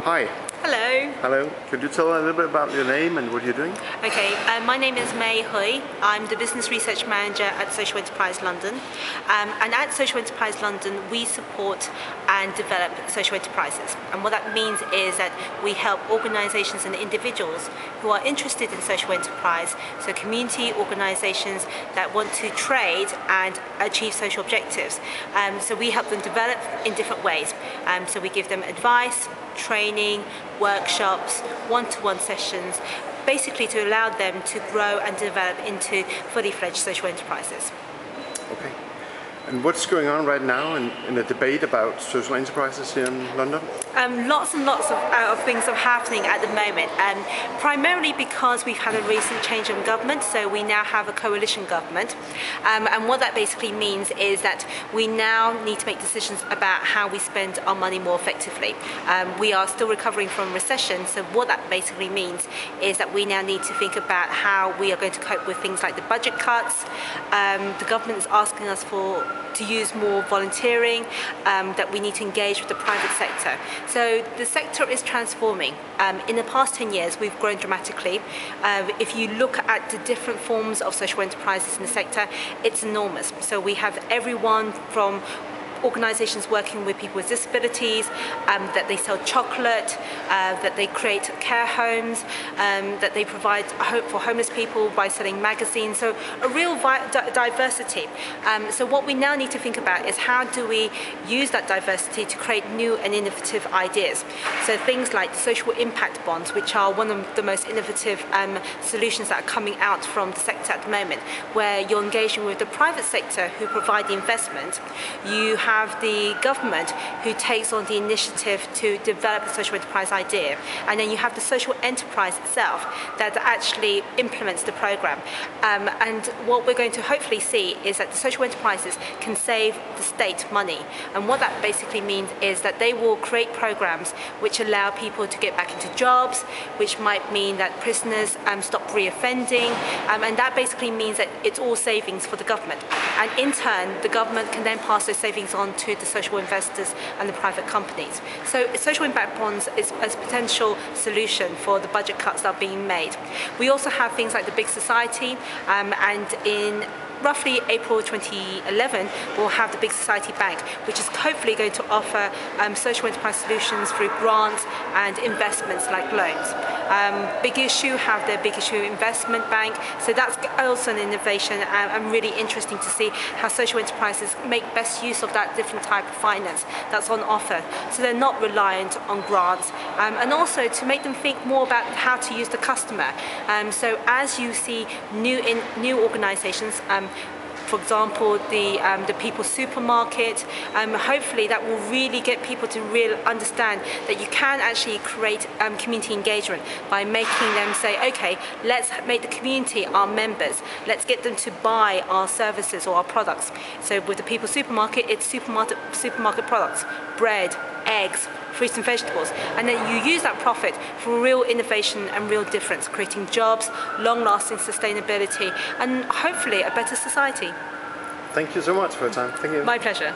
Hi. Hello. Hello. Could you tell a little bit about your name and what you're doing? Okay, my name is May Hui. I'm the Business Research Manager at Social Enterprise London. And at Social Enterprise London, we support and develop social enterprises. And what that means is that we help organisations and individuals who are interested in social enterprise, so community organisations that want to trade and achieve social objectives. So we help them develop in different ways. So we give them advice, training, workshops, one-to-one sessions, basically to allow them to grow and develop into fully fledged social enterprises. Okay. And what's going on right now in the debate about social enterprises here in London? Lots and lots of things are happening at the moment, primarily because we've had a recent change in government, so we now have a coalition government. And what that basically means is that we now need to make decisions about how we spend our money more effectively. We are still recovering from recession, so what that basically means is that we now need to think about how we are going to cope with things like the budget cuts. The government is asking us to use more volunteering, that we need to engage with the private sector. So the sector is transforming. In the past 10 years, we've grown dramatically. If you look at the different forms of social enterprises in the sector, it's enormous. So we have everyone from organisations working with people with disabilities, that they sell chocolate, that they create care homes, that they provide hope for homeless people by selling magazines. So a real diversity. So what we now need to think about is how do we use that diversity to create new and innovative ideas. So things like social impact bonds, which are one of the most innovative solutions that are coming out from the sector at the moment, where you're engaging with the private sector who provide the investment. You have the government who takes on the initiative to develop a social enterprise idea, and then you have the social enterprise itself that actually implements the program. And what we're going to hopefully see is that the social enterprises can save the state money, and what that basically means is that they will create programs which allow people to get back into jobs, which might mean that prisoners stop reoffending, and that basically means that it's all savings for the government, and in turn the government can then pass those savings on to the social investors and the private companies. So social impact bonds is a potential solution for the budget cuts that are being made. We also have things like the Big Society, and in roughly April 2011, we'll have the Big Society Bank, which is hopefully going to offer social enterprise solutions through grants and investments like loans. Big Issue have their Big Issue Investment Bank, so that's also an innovation, and really interesting to see how social enterprises make best use of that different type of finance that's on offer, so they're not reliant on grants, and also to make them think more about how to use the customer. So as you see new organisations, for example, the People's Supermarket, hopefully that will really get people to really understand that you can actually create community engagement by making them say, okay, let's make the community our members, let's get them to buy our services or our products. So with the People's Supermarket, it's supermarket products, bread, eggs, fruits and vegetables, and then you use that profit for real innovation and real difference, creating jobs, long-lasting sustainability, and hopefully a better society. Thank you so much for your time. Thank you. My pleasure.